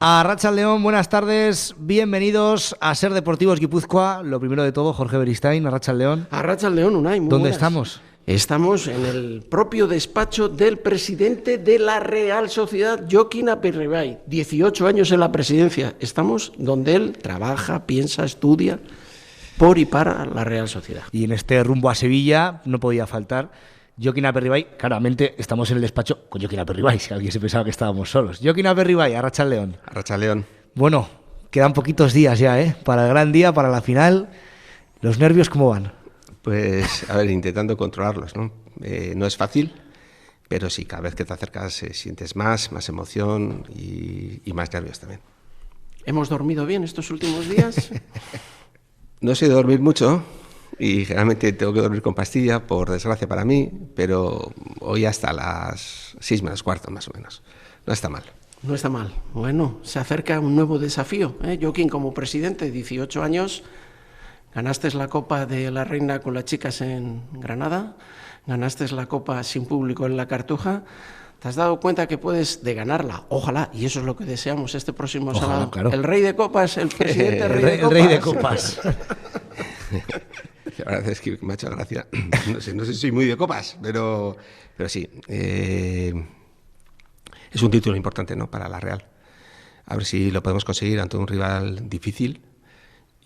Arratsaldeon, buenas tardes, bienvenidos a Ser Deportivos Guipúzcoa. Lo primero de todo, Jorge Beristain, Arratsaldeon. Arratsaldeon, Unai, muy ¿Dónde buenas. estamos? Estamos en el propio despacho del presidente de la Real Sociedad, Joaquín Aperribay. 18 años en la presidencia. Estamos donde él trabaja, piensa, estudia por y para la Real Sociedad. Y en este rumbo a Sevilla no podía faltar Joaquín Aperribay. Claramente estamos en el despacho con Joaquín Aperribay, si alguien se pensaba que estábamos solos. Joaquín Aperribay, Arratsaldeon. Arratsaldeon. Bueno, quedan poquitos días ya, para el gran día, para la final. ¿Los nervios cómo van? Pues, a ver, intentando controlarlos, ¿no? No es fácil, pero sí, cada vez que te acercas sientes más emoción y más nervios también. ¿Hemos dormido bien estos últimos días? No sé dormir mucho y generalmente tengo que dormir con pastilla, por desgracia para mí, pero hoy hasta las 6 menos cuarto más o menos. No está mal. No está mal. Bueno, se acerca un nuevo desafío. Joaquín, como presidente, 18 años, ganaste la Copa de la Reina con las chicas en Granada, ganaste la Copa sin público en la Cartuja. ¿Te has dado cuenta que puedes de ganarla? Ojalá, y eso es lo que deseamos este próximo sábado. Claro. El rey de copas, el presidente El rey de copas. La verdad es que me ha hecho gracia. No sé si soy muy de copas, pero sí. Es un título importante, ¿no?, para la Real. A ver si lo podemos conseguir ante un rival difícil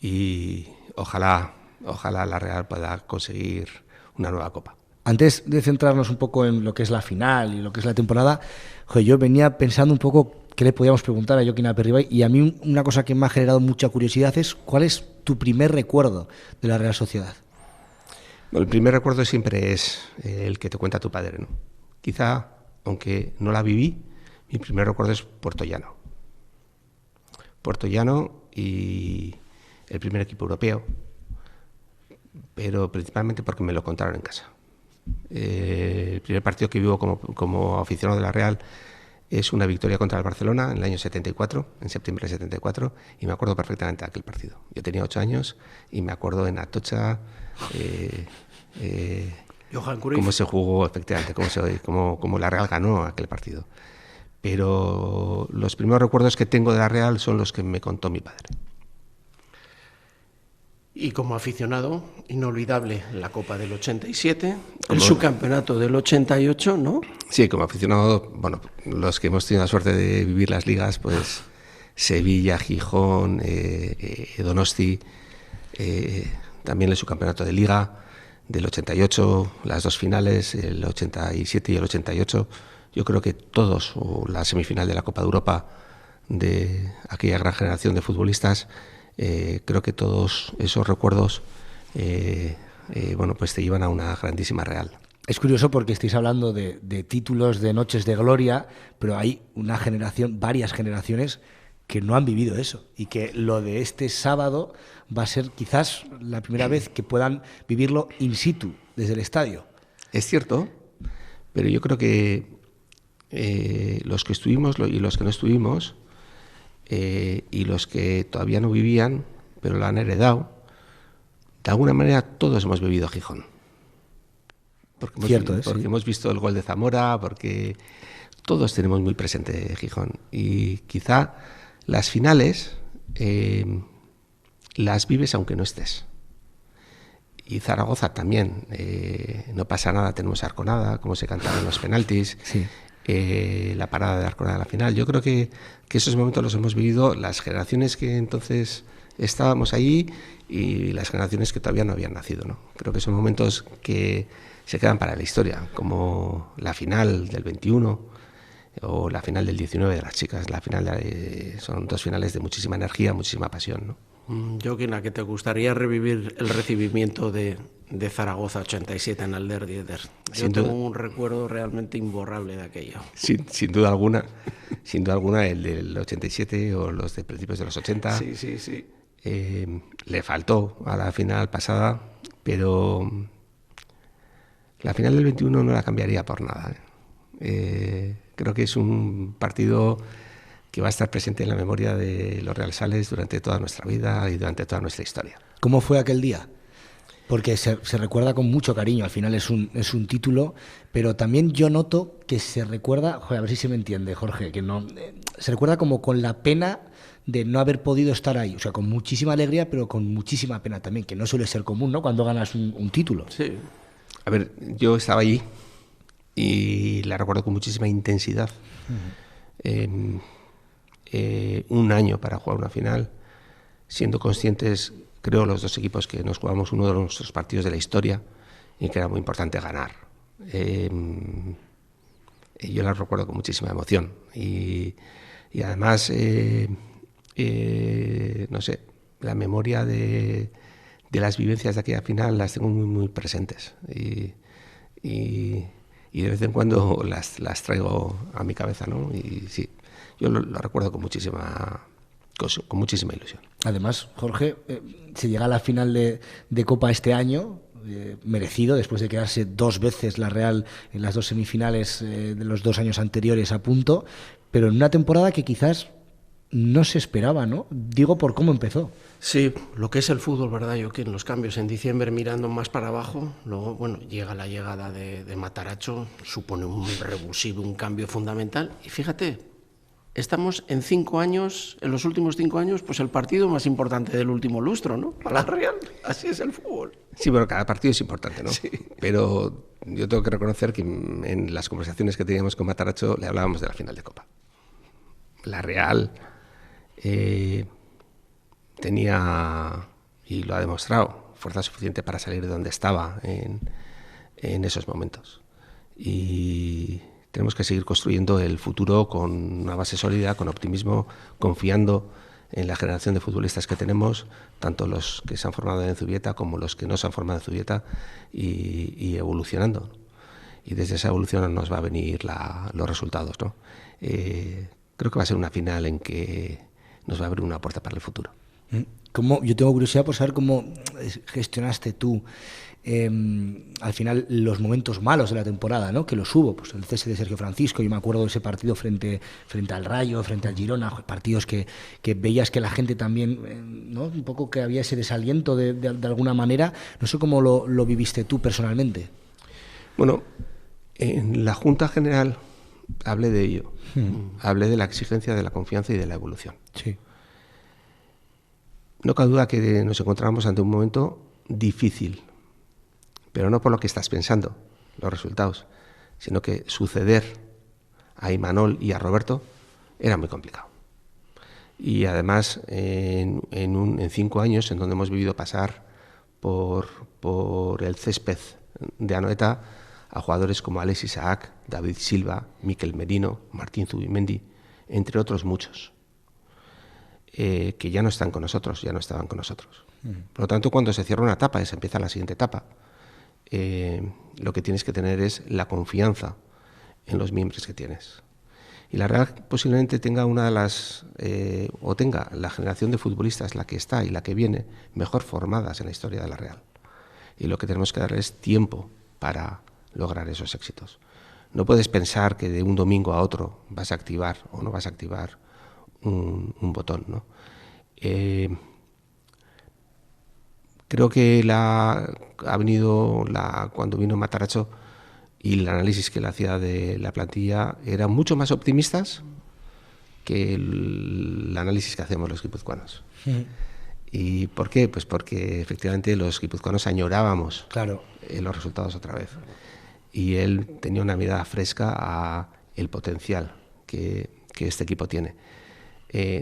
y ojalá la Real pueda conseguir una nueva copa. Antes de centrarnos un poco en lo que es la final y lo que es la temporada, yo venía pensando un poco qué le podíamos preguntar a Joaquín Aperribay, y a mí una cosa que me ha generado mucha curiosidad es ¿cuál es tu primer recuerdo de la Real Sociedad? Bueno, el primer recuerdo siempre es el que te cuenta tu padre, ¿no? Quizá, aunque no la viví, mi primer recuerdo es Puerto Llano. Puerto Llano y el primer equipo europeo, pero principalmente porque me lo contaron en casa. El primer partido que vivo como aficionado de la Real es una victoria contra el Barcelona en el año 74, en septiembre de 74, y me acuerdo perfectamente de aquel partido. Yo tenía 8 años y me acuerdo en Atocha cómo se jugó efectivamente, cómo la Real ganó aquel partido. Pero los primeros recuerdos que tengo de la Real son los que me contó mi padre. Y como aficionado, inolvidable la Copa del 87, el subcampeonato del 88, ¿no? Sí, como aficionado, bueno, los que hemos tenido la suerte de vivir las ligas, pues Sevilla, Gijón, Donosti, también el subcampeonato de Liga del 88, las dos finales, el 87 y el 88. Yo creo que todos, o la semifinal de la Copa de Europa de aquella gran generación de futbolistas, creo que todos esos recuerdos pues te llevan a una grandísima Real. Es curioso porque estáis hablando de títulos, de noches de gloria, pero hay una generación, varias generaciones que no han vivido eso, y que lo de este sábado va a ser quizás la primera vez que puedan vivirlo in situ, desde el estadio. Es cierto, pero yo creo que los que estuvimos y los que no estuvimos, y los que todavía no vivían, pero lo han heredado, de alguna manera todos hemos vivido Gijón. Porque hemos visto el gol de Zamora, porque todos tenemos muy presente Gijón. Y quizá las finales las vives aunque no estés. Y Zaragoza también, no pasa nada, tenemos Arconada, como se cantaron los penaltis. Sí. La parada de Arconada a la final. Yo creo que esos momentos los hemos vivido las generaciones que entonces estábamos ahí y las generaciones que todavía no habían nacido, ¿no? Creo que son momentos que se quedan para la historia, como la final del 21 o la final del 19 de las chicas. La final son dos finales de muchísima energía, muchísima pasión, ¿no? Joaquín, ¿a que te gustaría revivir el recibimiento de Zaragoza 87 en Alder Dieder? Yo tengo un recuerdo realmente imborrable de aquello. Sin duda alguna, el del 87 o los de principios de los 80. Sí. Le faltó a la final pasada, pero la final del 21 no la cambiaría por nada. Creo que es un partido que va a estar presente en la memoria de los realsales durante toda nuestra vida y durante toda nuestra historia. ¿Cómo fue aquel día? Porque se recuerda con mucho cariño, al final es un título, pero también yo noto que se recuerda, joder, a ver si se me entiende, Jorge, que no se recuerda como con la pena de no haber podido estar ahí, o sea, con muchísima alegría, pero con muchísima pena también, que no suele ser común, ¿no?, cuando ganas un título. Sí. A ver, yo estaba allí y la recuerdo con muchísima intensidad. Un año para jugar una final, siendo conscientes, creo, los dos equipos, que nos jugamos uno de nuestros partidos de la historia y que era muy importante ganar. Yo la recuerdo con muchísima emoción y además, no sé, la memoria de las vivencias de aquella final las tengo muy, muy presentes y de vez en cuando las traigo a mi cabeza, ¿no? Y sí, yo lo recuerdo con muchísima ilusión. Además, Jorge, se llega a la final de Copa este año, merecido, después de quedarse 2 veces la Real en las 2 semifinales de los 2 años anteriores a punto, pero en una temporada que quizás no se esperaba, ¿no? Digo, por cómo empezó. Sí, lo que es el fútbol, ¿verdad? Yo que en los cambios en diciembre, mirando más para abajo, luego, bueno, llega la llegada de Matarazzo, supone un revulsivo, un cambio fundamental, y fíjate, estamos en 5 años, en los últimos 5 años, pues el partido más importante del último lustro, ¿no? Para la Real, así es el fútbol. Sí, pero cada partido es importante, ¿no? Sí. Pero yo tengo que reconocer que en las conversaciones que teníamos con Matarazzo le hablábamos de la final de Copa. La Real tenía, y lo ha demostrado, fuerza suficiente para salir de donde estaba en esos momentos. Y tenemos que seguir construyendo el futuro con una base sólida, con optimismo, confiando en la generación de futbolistas que tenemos, tanto los que se han formado en Zubieta como los que no se han formado en Zubieta, y evolucionando. Y desde esa evolución nos va a venir los resultados, ¿no? Creo que va a ser una final en que nos va a abrir una puerta para el futuro. Yo tengo curiosidad por saber cómo gestionaste tú al final los momentos malos de la temporada, ¿no? Que los hubo, pues el cese de Sergio Francisco, yo me acuerdo de ese partido frente al Rayo, frente al Girona, partidos que veías que la gente también, ¿no?, un poco que había ese desaliento de alguna manera. No sé cómo lo viviste tú personalmente. Bueno, en la Junta General hablé de ello. Hablé de la exigencia, de la confianza y de la evolución. Sí. No cabe duda que nos encontramos ante un momento difícil, pero no por lo que estás pensando, los resultados, sino que suceder a Imanol y a Roberto era muy complicado. Y además, en 5 años, en donde hemos vivido pasar por el césped de Anoeta a jugadores como Alexis Isaac, David Silva, Mikel Merino, Martín Zubimendi, entre otros muchos, que ya no están con nosotros, ya no estaban con nosotros. Por lo tanto, cuando se cierra una etapa y se empieza la siguiente etapa, lo que tienes que tener es la confianza en los miembros que tienes. Y la Real posiblemente tenga tenga la generación de futbolistas, la que está y la que viene, mejor formadas en la historia de la Real. Y lo que tenemos que dar es tiempo para lograr esos éxitos. No puedes pensar que de un domingo a otro vas a activar o no vas a activar un botón, ¿no? Creo que cuando vino Matarazzo y el análisis que le hacía de la plantilla eran mucho más optimistas que el análisis que hacemos los guipuzcoanos. ¿Y por qué? Pues porque efectivamente los guipuzcoanos añorábamos los resultados otra vez. Y él tenía una mirada fresca a el potencial que este equipo tiene.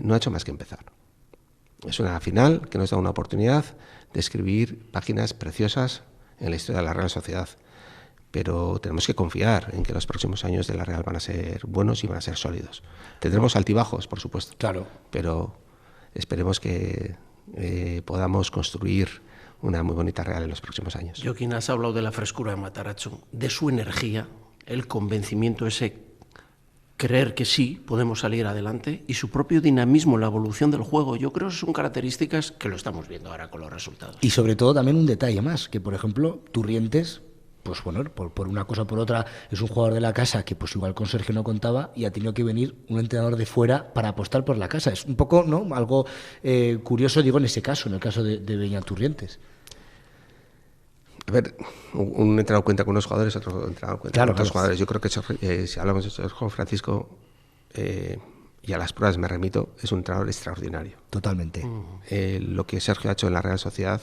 No ha hecho más que empezar. Es una final que nos da una oportunidad de escribir páginas preciosas en la historia de la Real Sociedad. Pero tenemos que confiar en que los próximos años de la Real van a ser buenos y van a ser sólidos. Tendremos altibajos, por supuesto. Claro. Pero esperemos que podamos construir una muy bonita Real en los próximos años. Joaquín, has hablado de la frescura de Matarazzo, de su energía, el convencimiento, ese creer que sí, podemos salir adelante, y su propio dinamismo, la evolución del juego. Yo creo que son características que lo estamos viendo ahora con los resultados. Y sobre todo también un detalle más, que por ejemplo, Turrientes, pues bueno, por una cosa o por otra, es un jugador de la casa que pues igual con Sergio no contaba y ha tenido que venir un entrenador de fuera para apostar por la casa. Es un poco, ¿no?, algo curioso, digo, en ese caso, en el caso de Beñat Turrientes. A ver, un entrenador cuenta con unos jugadores, otro entrenador cuenta con otros jugadores. Yo creo que si hablamos de Sergio Francisco, y a las pruebas me remito, es un entrenador extraordinario. Totalmente. Lo que Sergio ha hecho en la Real Sociedad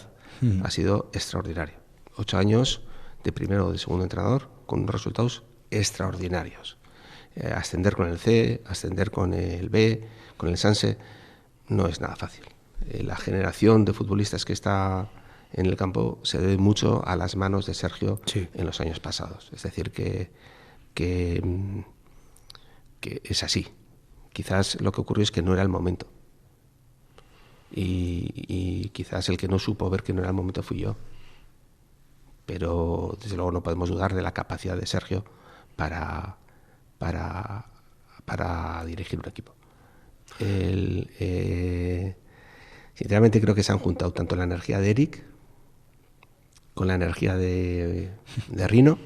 ha sido extraordinario. 8 años de primero o de segundo entrenador con unos resultados extraordinarios. Ascender con el C, ascender con el B, con el Sanse, no es nada fácil. La generación de futbolistas que está en el campo se debe mucho a las manos de Sergio en los años pasados. Es decir, que es así. Quizás lo que ocurrió es que no era el momento. Y quizás el que no supo ver que no era el momento fui yo. Pero desde luego no podemos dudar de la capacidad de Sergio para dirigir un equipo. Sinceramente creo que se han juntado tanto la energía de Eric con la energía de Rino,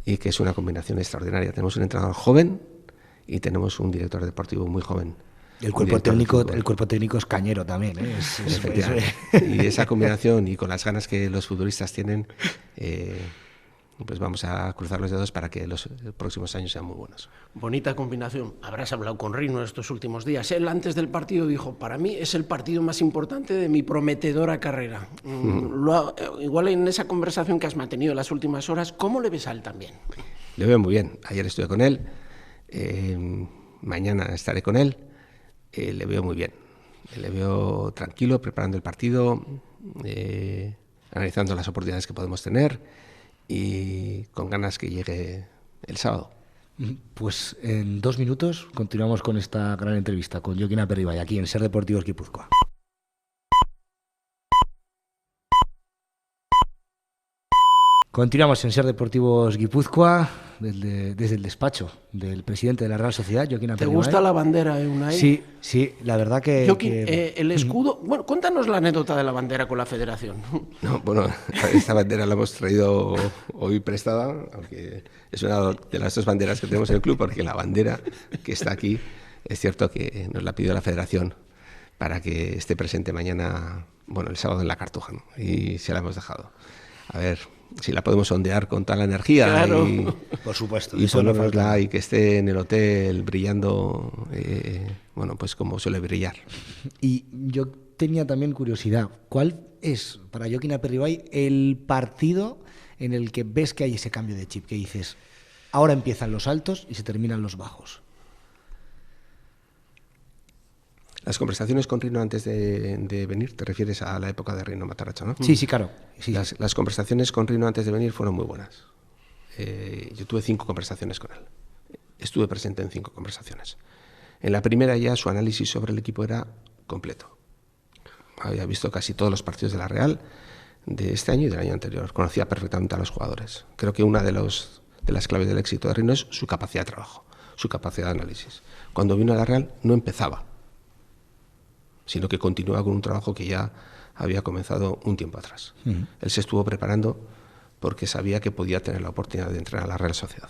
y que es una combinación extraordinaria. Tenemos un entrenador joven y tenemos un director deportivo muy joven. El cuerpo técnico es cañero también, ¿eh? Y esa combinación, y con las ganas que los futbolistas tienen, pues vamos a cruzar los dedos para que los próximos años sean muy buenos. Bonita combinación. Habrás hablado con Rino estos últimos días. Él antes del partido dijo: para mí es el partido más importante de mi prometedora carrera. Igual en esa conversación que has mantenido en las últimas horas, ¿cómo le ves a él también? Le veo muy bien. Ayer estuve con él, mañana estaré con él. Le veo muy bien. Le veo tranquilo, preparando el partido, analizando las oportunidades que podemos tener, y con ganas que llegue el sábado. Pues en 2 minutos continuamos con esta gran entrevista con Jokin Aperribay aquí en Ser Deportivos Guipúzcoa. Continuamos en Ser Deportivos Guipúzcoa desde el despacho del presidente de la Real Sociedad, Jokin Aperribay. ¿Te gusta la bandera, Unai? Sí, la verdad que... Jokin, el escudo... Bueno, cuéntanos la anécdota de la bandera con la federación. No, bueno, esta bandera la hemos traído hoy prestada, aunque es una de las 2 banderas que tenemos en el club, porque la bandera que está aquí es cierto que nos la pidió la federación para que esté presente mañana, bueno, el sábado en la Cartuja, ¿no? Y se la hemos dejado. A ver si la podemos ondear con toda la energía. Claro. Por supuesto. Y ponérnosla y que esté en el hotel brillando, bueno, pues como suele brillar. Y yo tenía también curiosidad, ¿cuál es para Jokin Aperribay el partido en el que ves que hay ese cambio de chip, que dices, ahora empiezan los altos y se terminan los bajos? Las conversaciones con Rino antes de venir, te refieres a la época de Rino Matarazzo, ¿no? Sí, claro. Sí. Las conversaciones con Rino antes de venir fueron muy buenas. Yo tuve 5 conversaciones con él. Estuve presente en 5 conversaciones. En la primera ya su análisis sobre el equipo era completo. Había visto casi todos los partidos de la Real de este año y del año anterior. Conocía perfectamente a los jugadores. Creo que una de las claves del éxito de Rino es su capacidad de trabajo, su capacidad de análisis. Cuando vino a la Real no empezaba, sino que continuaba con un trabajo que ya había comenzado un tiempo atrás. Él se estuvo preparando porque sabía que podía tener la oportunidad de entrar a la Real Sociedad.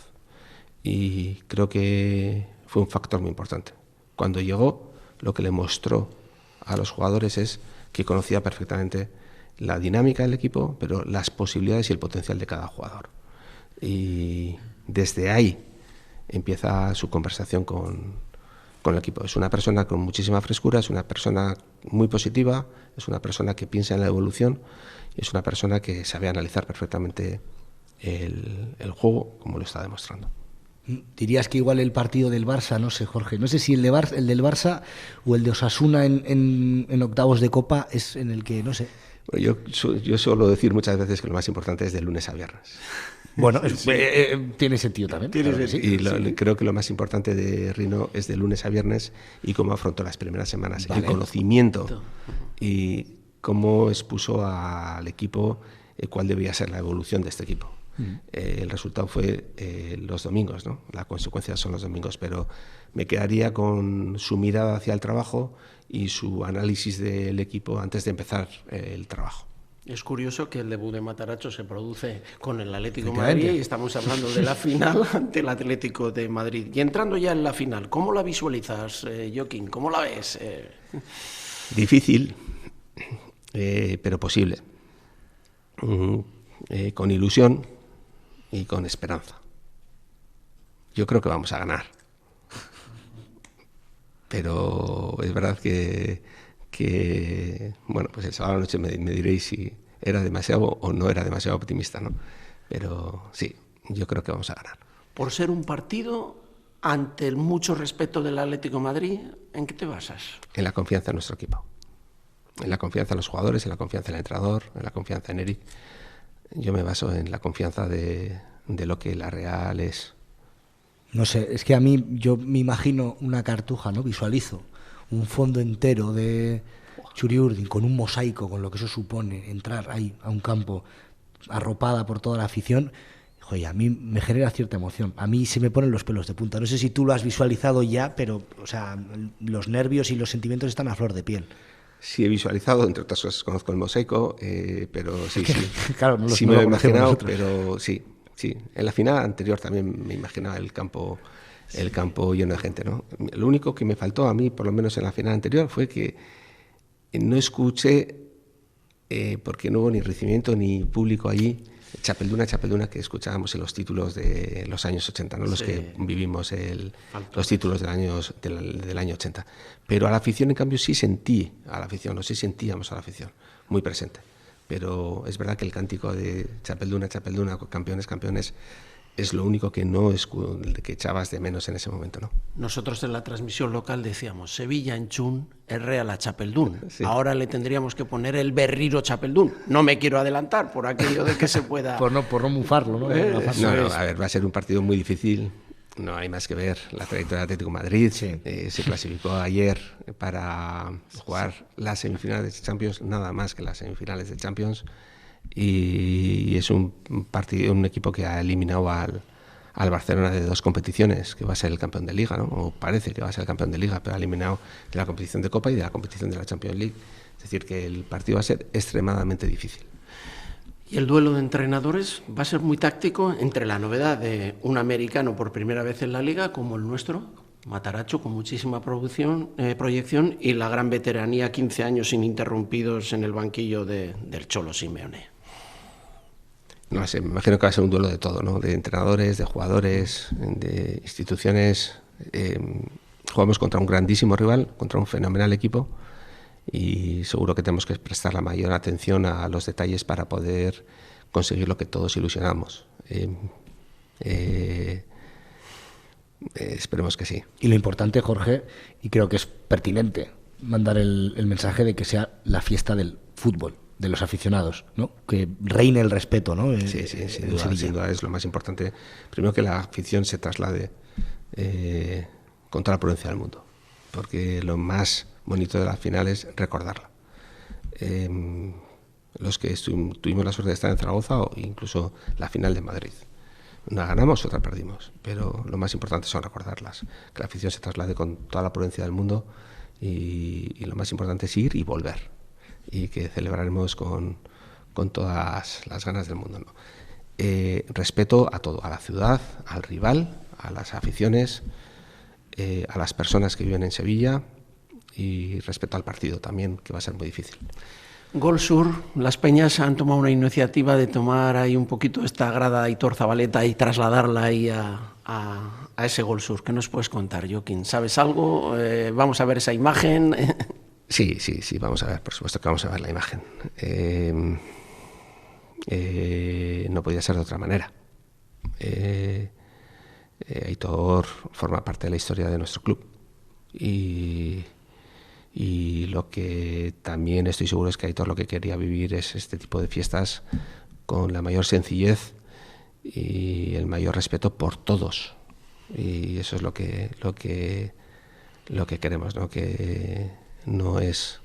Y creo que fue un factor muy importante. Cuando llegó, lo que le mostró a los jugadores es que conocía perfectamente la dinámica del equipo, pero las posibilidades y el potencial de cada jugador. Y desde ahí empieza su conversación con el equipo. Es una persona con muchísima frescura, es una persona muy positiva, es una persona que piensa en la evolución, es una persona que sabe analizar perfectamente el juego, como lo está demostrando. Dirías que igual el partido del Barça, no sé, Jorge, no sé si el del Barça o el de Osasuna en octavos de Copa es en el que, no sé. Bueno, yo suelo decir muchas veces que lo más importante es de lunes a viernes. Bueno, tiene sentido también. Creo que lo más importante de Rino es de lunes a viernes y cómo afrontó las primeras semanas, el conocimiento y cómo expuso al equipo cuál debía ser la evolución de este equipo. El resultado fue los domingos, ¿no? La consecuencia son los domingos, pero me quedaría con su mirada hacia el trabajo y su análisis del equipo antes de empezar el trabajo. Es curioso que el debut de Matarazzo se produce con el Atlético de Madrid y estamos hablando de la final ante el Atlético de Madrid. Y entrando ya en la final, ¿cómo la visualizas, Jokin? ¿Cómo la ves? Difícil, pero posible. con ilusión y con esperanza. Yo creo que vamos a ganar. Pero es verdad que bueno, pues el sábado a la noche me diréis si era demasiado o no era demasiado optimista, ¿no? Pero sí, yo creo que vamos a ganar. Por ser un partido, ante el mucho respeto del Atlético de Madrid, ¿en qué te basas? En la confianza en nuestro equipo. En la confianza en los jugadores, en la confianza en el entrenador, en la confianza en Eric. Yo me baso en la confianza de lo que la Real es. No sé, es que a mí yo me imagino una cartuja, ¿no? Visualizo un fondo entero de Txuri-Urdin con un mosaico, con lo que eso supone, entrar ahí a un campo arropada por toda la afición. Joder, a mí me genera cierta emoción. A mí se me ponen los pelos de punta. No sé si tú lo has visualizado ya, pero o sea, los nervios y los sentimientos están a flor de piel. Sí, he visualizado, entre otras cosas conozco el mosaico, pero sí, claro, sí me lo he imaginado, pero sí. En la final anterior también me imaginaba el campo lleno de gente, ¿no? Lo único que me faltó a mí, por lo menos en la final anterior, fue que no escuché, porque no hubo ni recibimiento ni público allí, Chapelduna, que escuchábamos en los títulos de los años 80, ¿no? Los que vivimos los títulos del año 80. Pero a la afición, en cambio, sí sentíamos a la afición, muy presente. Pero es verdad que el cántico de Chapelduna, campeones, es lo único que que echabas de menos en ese momento, ¿no? Nosotros en la transmisión local decíamos Sevilla Enchún, el Real a Chapeldún. Sí. Ahora le tendríamos que poner el Berriro Chapeldún. No me quiero adelantar por aquello de que se pueda... por no mufarlo, ¿no? No, a ver, va a ser un partido muy difícil. No hay más que ver la trayectoria de Atlético de Madrid. Sí. Se clasificó ayer para jugar las semifinales de Champions, nada más que las semifinales de Champions. Y es un equipo que ha eliminado al Barcelona de 2 competiciones, que va a ser el campeón de Liga, ¿no? O parece que va a ser el campeón de Liga, pero ha eliminado de la competición de Copa y de la competición de la Champions League. Es decir, que el partido va a ser extremadamente difícil. Y el duelo de entrenadores va a ser muy táctico entre la novedad de un americano por primera vez en la Liga, como el nuestro, Matarazzo, con muchísima proyección, y la gran veteranía, 15 años ininterrumpidos en el banquillo del Cholo Simeone. No sé, me imagino que va a ser un duelo de todo, ¿no? De entrenadores, de jugadores, de instituciones. Jugamos contra un grandísimo rival, contra un fenomenal equipo, y seguro que tenemos que prestar la mayor atención a los detalles para poder conseguir lo que todos ilusionamos. Esperemos que sí. Y lo importante, Jorge, y creo que es pertinente mandar el mensaje de que sea la fiesta del fútbol, de los aficionados, ¿no? Que reine el respeto, ¿no? Sí, sin duda es lo más importante. Primero, que la afición se traslade con toda la prudencia del mundo, porque lo más bonito de la final es recordarla. Los que tuvimos la suerte de estar en Zaragoza, o incluso la final de Madrid, una ganamos, otra perdimos, pero lo más importante son recordarlas, que la afición se traslade con toda la prudencia del mundo, y lo más importante es ir y volver, y que celebraremos con todas las ganas del mundo, ¿no? Respeto a todo, a la ciudad, al rival, a las aficiones, a las personas que viven en Sevilla, y respeto al partido también, que va a ser muy difícil. Gol Sur, las Peñas han tomado una iniciativa de tomar ahí un poquito esta grada de Aitor Zabaleta y trasladarla ahí a ese Gol Sur. ¿Qué nos puedes contar, Joaquín? ¿Sabes algo? ¿Vamos a ver esa imagen? Sí, vamos a ver, por supuesto que vamos a ver la imagen. No podía ser de otra manera. Aitor forma parte de la historia de nuestro club, y lo que también estoy seguro es que Aitor lo que quería vivir es este tipo de fiestas con la mayor sencillez y el mayor respeto por todos, y eso es lo que queremos, ¿no? Que no es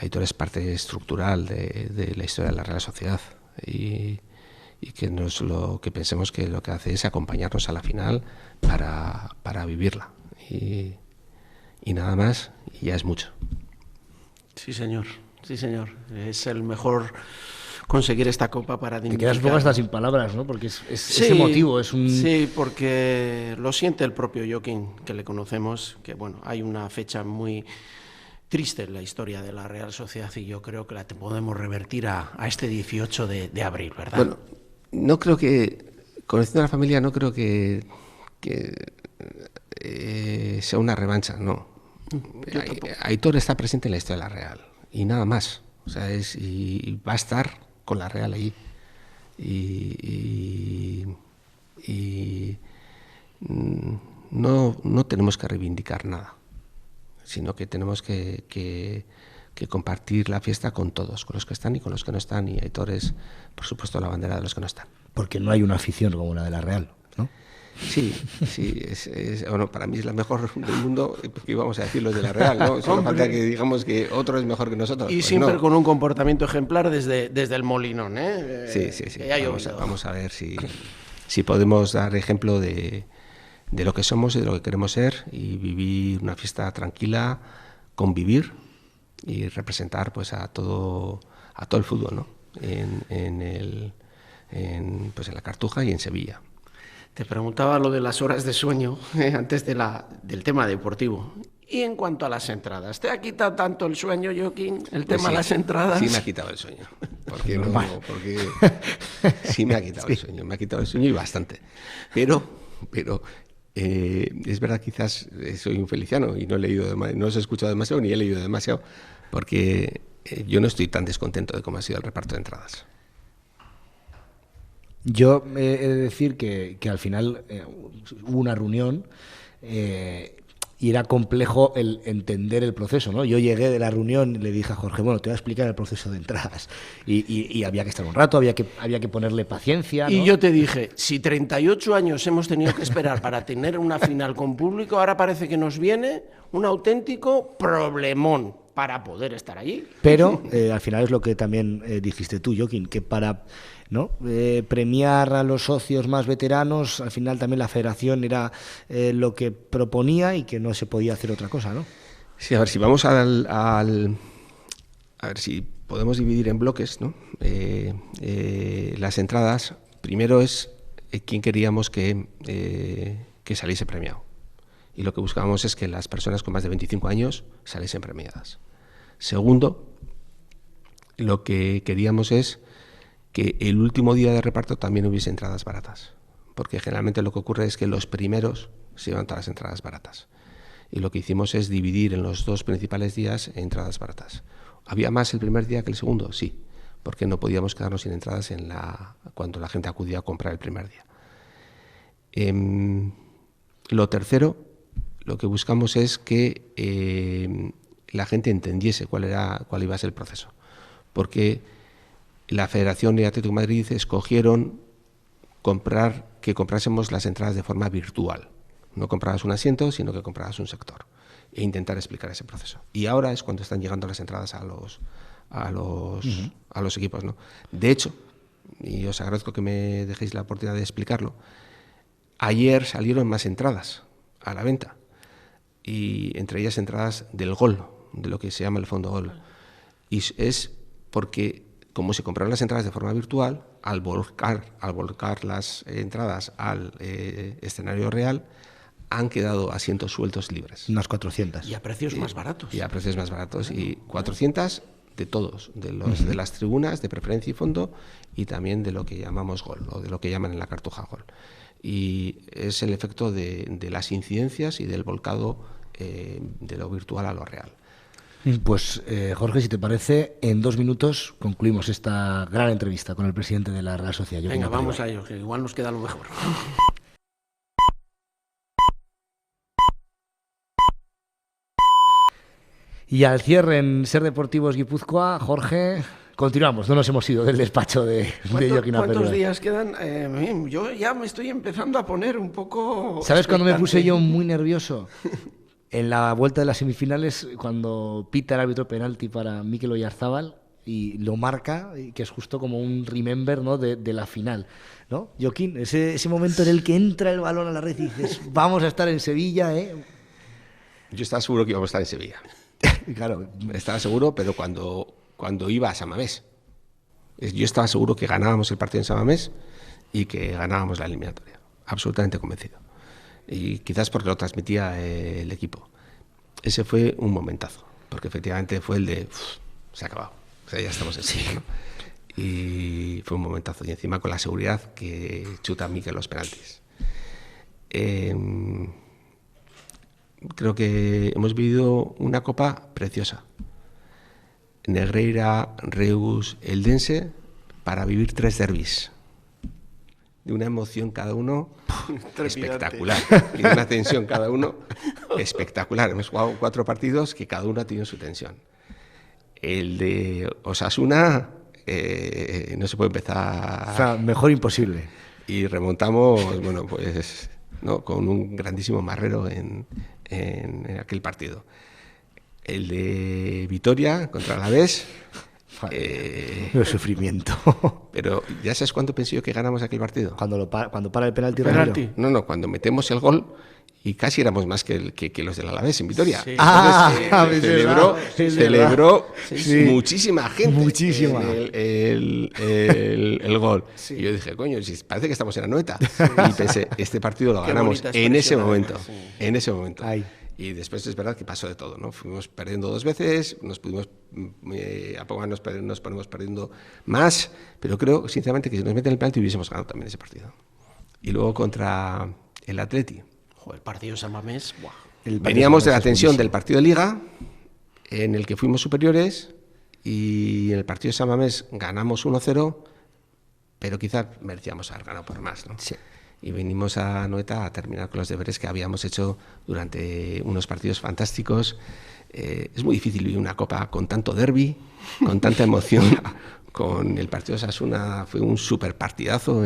Aitor es parte estructural de la historia de la Real Sociedad, y que no es lo que pensemos que lo que hace es acompañarnos a la final para vivirla, y nada más, y ya es mucho. Sí, señor. Es el mejor conseguir esta copa para dignificar. Te quedas un poco hasta sin palabras, ¿no? Porque es emotivo, es un... Sí, porque lo siente el propio Joaquín, que le conocemos, que bueno, hay una fecha muy triste la historia de la Real Sociedad y yo creo que la podemos revertir a este 18 de abril, ¿verdad? Bueno, no creo que, conociendo a la familia, no creo que sea una revancha, no. Aitor está presente en la historia de la Real y nada más. O sea, y va a estar con la Real ahí. Y no tenemos que reivindicar nada, sino que tenemos que compartir la fiesta con todos, con los que están y con los que no están, y Aitor es, por supuesto, la bandera de los que no están. Porque no hay una afición como la de la Real, ¿no? Sí, bueno, para mí es la mejor del mundo, porque íbamos a decir los de la Real, ¿no? Solo falta que digamos que otro es mejor que nosotros. Y pues siempre no. Con un comportamiento ejemplar desde el Molinón, ¿eh? Sí. Vamos a ver si podemos dar ejemplo de lo que somos y de lo que queremos ser, y vivir una fiesta tranquila, convivir y representar pues a todo el fútbol, ¿no? En la Cartuja y en Sevilla. Te preguntaba lo de las horas de sueño antes del tema deportivo. Y en cuanto a las entradas, ¿te ha quitado tanto el sueño, Joaquín, el tema de las entradas? Sí me ha quitado el sueño. Porque sí me ha quitado el sueño. Me ha quitado el sueño y bastante. Pero es verdad, quizás soy un feliciano y no os he escuchado demasiado ni he leído demasiado, porque yo no estoy tan descontento de cómo ha sido el reparto de entradas. Yo he de decir que al final hubo una reunión y era complejo el entender el proceso, ¿no? Yo llegué de la reunión y le dije a Jorge, bueno, te voy a explicar el proceso de entradas. Y había que estar un rato, había que ponerle paciencia, ¿no? Y yo te dije, si 38 años hemos tenido que esperar para tener una final con público, ahora parece que nos viene un auténtico problemón para poder estar allí. Pero al final es lo que también dijiste tú, Joaquín, que para premiar a los socios más veteranos, al final también la federación era lo que proponía y que no se podía hacer otra cosa, ¿no? Sí, a ver, si vamos a ver si podemos dividir en bloques, ¿no? Las entradas, primero es quién queríamos que saliese premiado. Y lo que buscábamos es que las personas con más de 25 años saliesen premiadas. Segundo, lo que queríamos es que el último día de reparto también hubiese entradas baratas, porque generalmente lo que ocurre es que los primeros se llevan todas las entradas baratas, y lo que hicimos es dividir en los 2 principales días entradas baratas. ¿Había más el primer día que el segundo? Sí, porque no podíamos quedarnos sin entradas cuando la gente acudía a comprar el primer día. Lo tercero, lo que buscamos es que la gente entendiese cuál iba a ser el proceso, porque la Federación y Atlético de Madrid escogieron que comprásemos las entradas de forma virtual. No comprabas un asiento, sino que comprabas un sector, e intentar explicar ese proceso. Y ahora es cuando están llegando las entradas a los equipos, ¿no? De hecho, y os agradezco que me dejéis la oportunidad de explicarlo, ayer salieron más entradas a la venta, y entre ellas entradas del gol, de lo que se llama el fondo gol. Y es porque, como se compraron las entradas de forma virtual, al volcar las entradas al escenario real, han quedado asientos sueltos libres. Unas 400. Y a precios más baratos. Y a precios más baratos. Y 400 de todos, de las tribunas, de preferencia y fondo, y también de lo que llamamos gol, o de lo que llaman en la Cartuja gol. Y es el efecto de las incidencias y del volcado de lo virtual a lo real. Pues Jorge, si te parece, en 2 minutos concluimos esta gran entrevista con el presidente de la Real Sociedad. Venga, vamos a ello, que igual nos queda lo mejor. Y al cierre en Ser Deportivos Guipúzcoa, Jorge, continuamos, no nos hemos ido del despacho de Joaquín Aperura. ¿Cuántos días quedan? Yo ya me estoy empezando a poner un poco... ¿Sabes cuándo me puse yo muy nervioso? En la vuelta de las semifinales, cuando pita el árbitro penalti para Mikel Oyarzábal y lo marca, que es justo como un remember, ¿no?, de la final, ¿no? Joaquín, ese momento en el que entra el balón a la red y dices, vamos a estar en Sevilla, ¿eh? Yo estaba seguro que íbamos a estar en Sevilla. Claro. Estaba seguro, pero cuando iba a San Mamés. Yo estaba seguro que ganábamos el partido en San Mamés y que ganábamos la eliminatoria. Absolutamente convencido. Y quizás porque lo transmitía el equipo. Ese fue un momentazo, porque efectivamente fue el de se ha acabado, o sea, ya estamos en sí, ¿no? Y fue un momentazo, y encima con la seguridad que chuta Mikel los penaltis. Creo que hemos vivido una copa preciosa. Negreira, Reus, Eldense, para vivir 3 derbis. De una emoción cada uno espectacular. Y de una tensión cada uno espectacular. Hemos jugado 4 partidos que cada uno ha tenido su tensión. El de Osasuna no se puede empezar... O sea, mejor imposible. Y remontamos, bueno, pues, ¿no?, con un grandísimo marrero en aquel partido. El de Vitoria contra Alavés. El sufrimiento. Pero ¿ya sabes cuánto pensé yo que ganamos aquel partido? Cuando para el penalti. No, cuando metemos el gol y casi éramos más que los del Alavés en Vitoria. Sí. Celebró Sí. muchísima gente. Muchísima. El gol. Sí. Y yo dije, coño, si parece que estamos en Anoeta. Y pensé, este partido lo Qué ganamos bonita en ese expresión, momento. sí. En ese momento. Ay. Y después es verdad que pasó de todo, ¿no? Fuimos perdiendo 2 veces, nos pudimos, a poco más nos ponemos perdiendo más, pero creo, sinceramente, que si nos meten el penalti hubiésemos ganado también ese partido. Y luego contra el Atleti. Joder, el partido de San Mamés, ¡buah! Veníamos de la tensión del partido de Liga, en el que fuimos superiores, y en el partido de San Mamés ganamos 1-0, pero quizás merecíamos haber ganado por más, ¿no? Sí. Y venimos a Anoeta a terminar con los deberes que habíamos hecho durante unos partidos fantásticos. Es muy difícil vivir una copa con tanto derbi, con tanta emoción. Con el partido de Osasuna fue un súper partidazo.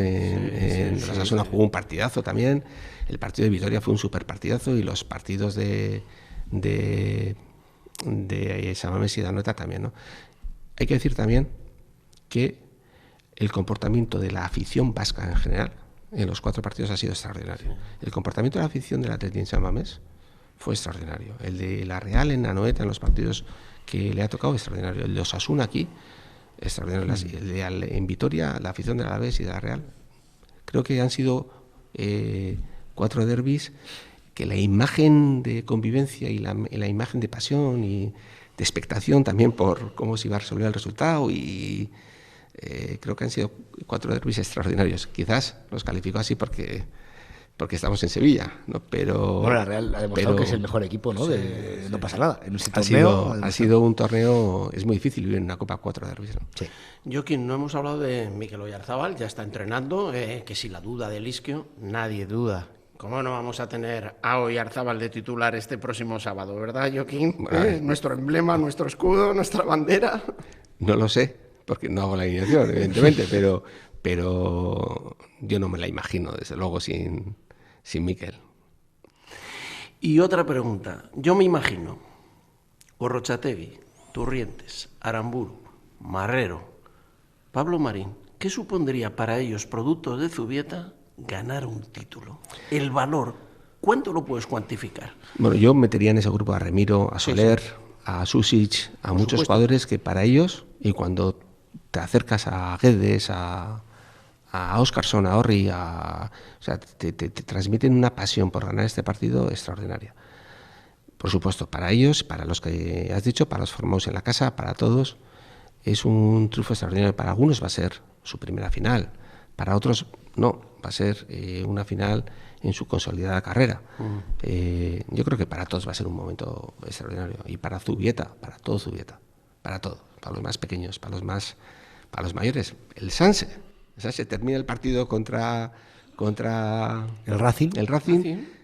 Osasuna jugó un partidazo también. El partido de Vitoria fue un súper partidazo, y los partidos de San Mamés y de Anoeta también, ¿no? Hay que decir también que el comportamiento de la afición vasca en general en los 4 partidos ha sido extraordinario. El comportamiento de la afición del Atleti en San Mamés fue extraordinario. El de la Real en Anoeta, en los partidos que le ha tocado, extraordinario. El de Osasuna aquí, extraordinario. El de en Vitoria, la afición del Alavés y de la Real. Creo que han sido 4 derbis que la imagen de convivencia y la imagen de pasión y de expectación también por cómo se iba a resolver el resultado, y creo que han sido 4 derbis extraordinarios. Quizás los califico así porque estamos en Sevilla, ¿no? Pero bueno, la Real ha demostrado que es el mejor equipo, ¿no? Sí. No pasa nada. En un ha sido un torneo, es muy difícil vivir en una Copa 4 derbis, ¿no? Sí. Joaquín, no hemos hablado de Mikel Oyarzabal, ya está entrenando, que si la duda de Isquio, nadie duda. ¿Cómo no vamos a tener a Oyarzabal de titular este próximo sábado, verdad, Joaquín? Bueno, Nuestro emblema, nuestro escudo, nuestra bandera. No lo sé, porque no hago la alineación, evidentemente, pero yo no me la imagino, desde luego, sin Mikel. Y otra pregunta, yo me imagino Gorrotxategi, Turrientes, Aramburu, Marrero, Pablo Marín, ¿qué supondría para ellos, productos de Zubieta, ganar un título? El valor, ¿cuánto lo puedes cuantificar? Bueno, yo metería en ese grupo a Remiro, a Soler, a Susic, a muchos supuesto. jugadores que para ellos, y cuando te acercas a Guedes, a Óscarson, a Orri, o sea, te transmiten una pasión por ganar este partido extraordinaria. Por supuesto, para ellos, para los que has dicho, para los formados en la casa, para todos, es un triunfo extraordinario. Para algunos va a ser su primera final, para otros no, va a ser una final en su consolidada carrera. Yo creo que para todos va a ser un momento extraordinario, y para Zubieta, para todo Zubieta, para los más pequeños, para los mayores. El Sanse termina el partido contra El Racing.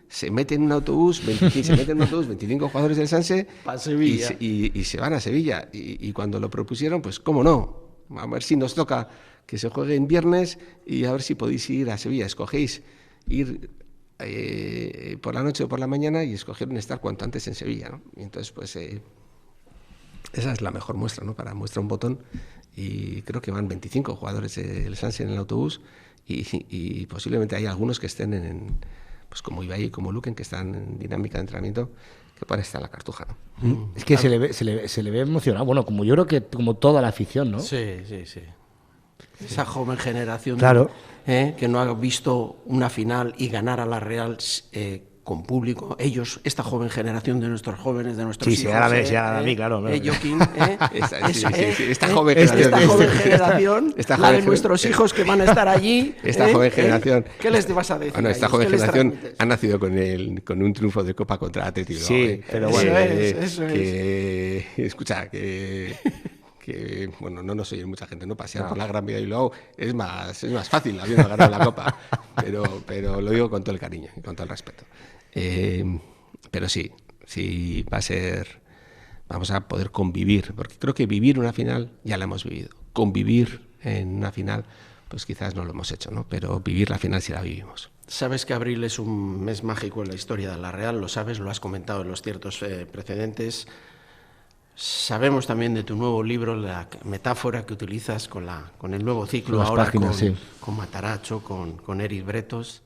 Se mete en un autobús, 25 jugadores del Sanse Pa' Sevilla. y se van a Sevilla. Y cuando lo propusieron, pues cómo no, a ver si nos toca que se juegue en viernes y a ver si podéis ir a Sevilla. Escogéis ir por la noche o por la mañana, y escogieron estar cuanto antes en Sevilla, ¿no? Y entonces, pues esa es la mejor muestra, ¿no? Para muestra un botón. Y creo que van 25 jugadores del Sanse en el autobús, y posiblemente hay algunos que estén pues como Ibai y como Luquen, que están en dinámica de entrenamiento, que pueden estar en la Cartuja, ¿no? Es que se le ve emocionado. Bueno, como yo creo que como toda la afición, ¿no? Sí. Esa joven generación, Claro. que no ha visto una final y ganar a la Real con público, ellos, esta joven generación de nuestros jóvenes, de nuestros hijos. Sí, a mí, claro. Joaquín, esta joven generación, la de nuestros hijos que van a estar allí. Esta joven generación. ¿Qué les vas a decir? Bueno, esta joven generación ha nacido con un triunfo de Copa contra Atlético. Sí, pero bueno. Eso es. Escucha, bueno, no nos oye mucha gente, ¿no? Pasear por la Gran Vía de Bilbao es más fácil habiendo ganado la Copa, pero lo digo con todo el cariño y con todo el respeto. Pero sí, vamos a poder convivir, porque creo que vivir una final ya la hemos vivido. Convivir en una final, pues quizás no lo hemos hecho, ¿no? Pero vivir la final sí la vivimos. Sabes que abril es un mes mágico en la historia de la Real, lo sabes, lo has comentado en los ciertos precedentes. Sabemos también de tu nuevo libro, la metáfora que utilizas con el nuevo ciclo, las ahora páginas, con Matarazzo, con Eric Bretos.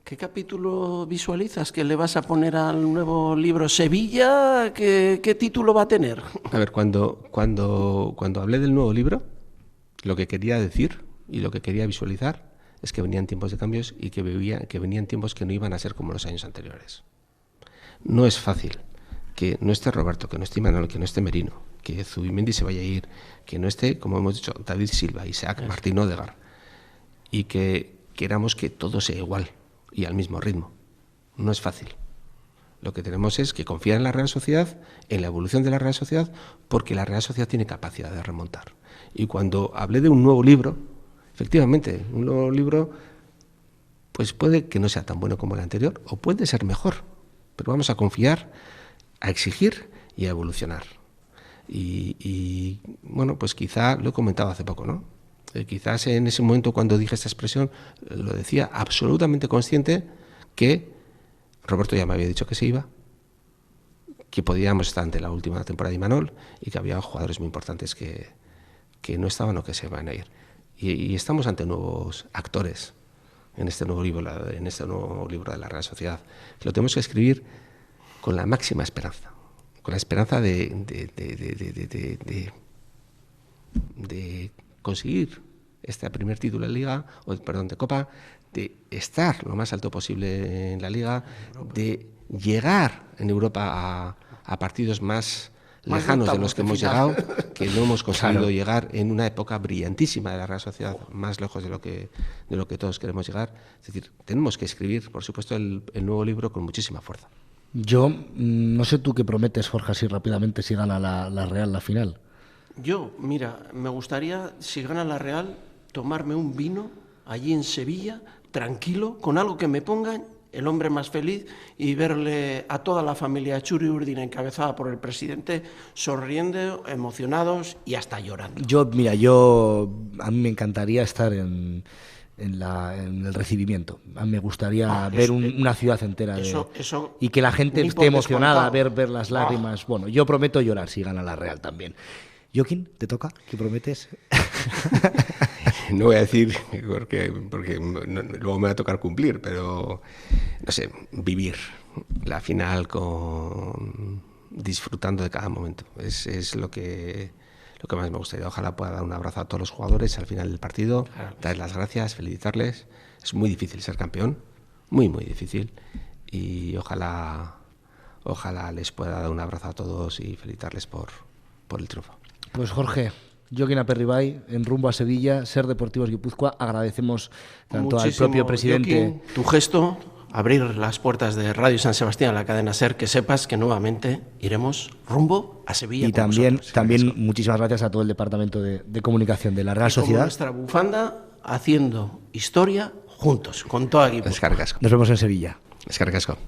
¿Qué capítulo visualizas que le vas a poner al nuevo libro? ¿Sevilla? ¿Qué título va a tener? A ver, cuando hablé del nuevo libro, lo que quería decir y lo que quería visualizar es que venían tiempos de cambios y que venían tiempos que no iban a ser como los años anteriores. No es fácil que no esté Roberto, que no esté Imanol, que no esté Merino, que Zubimendi se vaya a ir, que no esté, como hemos dicho, David Silva, Isaac, Martín Odegaard, y que queramos que todo sea igual y al mismo ritmo. No es fácil. Lo que tenemos es que confiar en la Real Sociedad, en la evolución de la Real Sociedad, porque la Real Sociedad tiene capacidad de remontar. Y cuando hablé de un nuevo libro, efectivamente, un nuevo libro, pues puede que no sea tan bueno como el anterior, o puede ser mejor, pero vamos a confiar, a exigir y a evolucionar. Y bueno, pues quizá lo he comentado hace poco, ¿no? Quizás en ese momento cuando dije esta expresión lo decía absolutamente consciente que Roberto ya me había dicho que se iba, que podíamos estar ante la última temporada de Imanol y que había jugadores muy importantes que no estaban o que se van a ir. Y estamos ante nuevos actores en este nuevo libro de la Real Sociedad. Lo tenemos que escribir con la máxima esperanza, con la esperanza de conseguir este primer título de Liga, de Copa, de estar lo más alto posible en la Liga, de llegar en Europa a partidos más lejanos de los que hemos llegado, que no hemos conseguido llegar en una época brillantísima de la Real Sociedad, más lejos de lo que todos queremos llegar. Es decir, tenemos que escribir, por supuesto, el nuevo libro con muchísima fuerza. Yo no sé tú qué prometes, Jorge, así rápidamente, si gana la Real la final. Yo, mira, me gustaría, si gana la Real, tomarme un vino allí en Sevilla, tranquilo, con algo que me pongan, el hombre más feliz, y verle a toda la familia Txuri Urdin encabezada por el presidente, sonriendo, emocionados y hasta llorando. A mí me encantaría estar en el recibimiento. A mí me gustaría ver una ciudad entera y que la gente esté emocionada, ver las lágrimas. Bueno, yo prometo llorar si gana la Real también. Joaquín, ¿te toca? ¿Qué prometes? No voy a decir porque luego me va a tocar cumplir, pero no sé, vivir la final disfrutando de cada momento. Es lo que más me gustaría. Ojalá pueda dar un abrazo a todos los jugadores al final del partido, darles las gracias, felicitarles. Es muy difícil ser campeón, muy, muy difícil. Y ojalá les pueda dar un abrazo a todos y felicitarles por el triunfo. Pues Jorge, Joaquín Aperribay, en rumbo a Sevilla, Ser Deportivos Guipúzcoa, agradecemos tanto al propio presidente... Joaquín, tu gesto, abrir las puertas de Radio San Sebastián a la cadena SER, que sepas que nuevamente iremos rumbo a Sevilla. Y también muchísimas gracias a todo el Departamento de Comunicación de la Real Sociedad. Nuestra bufanda, haciendo historia juntos, con toda Guipúzcoa. Nos vemos en Sevilla. Eskerrik asko.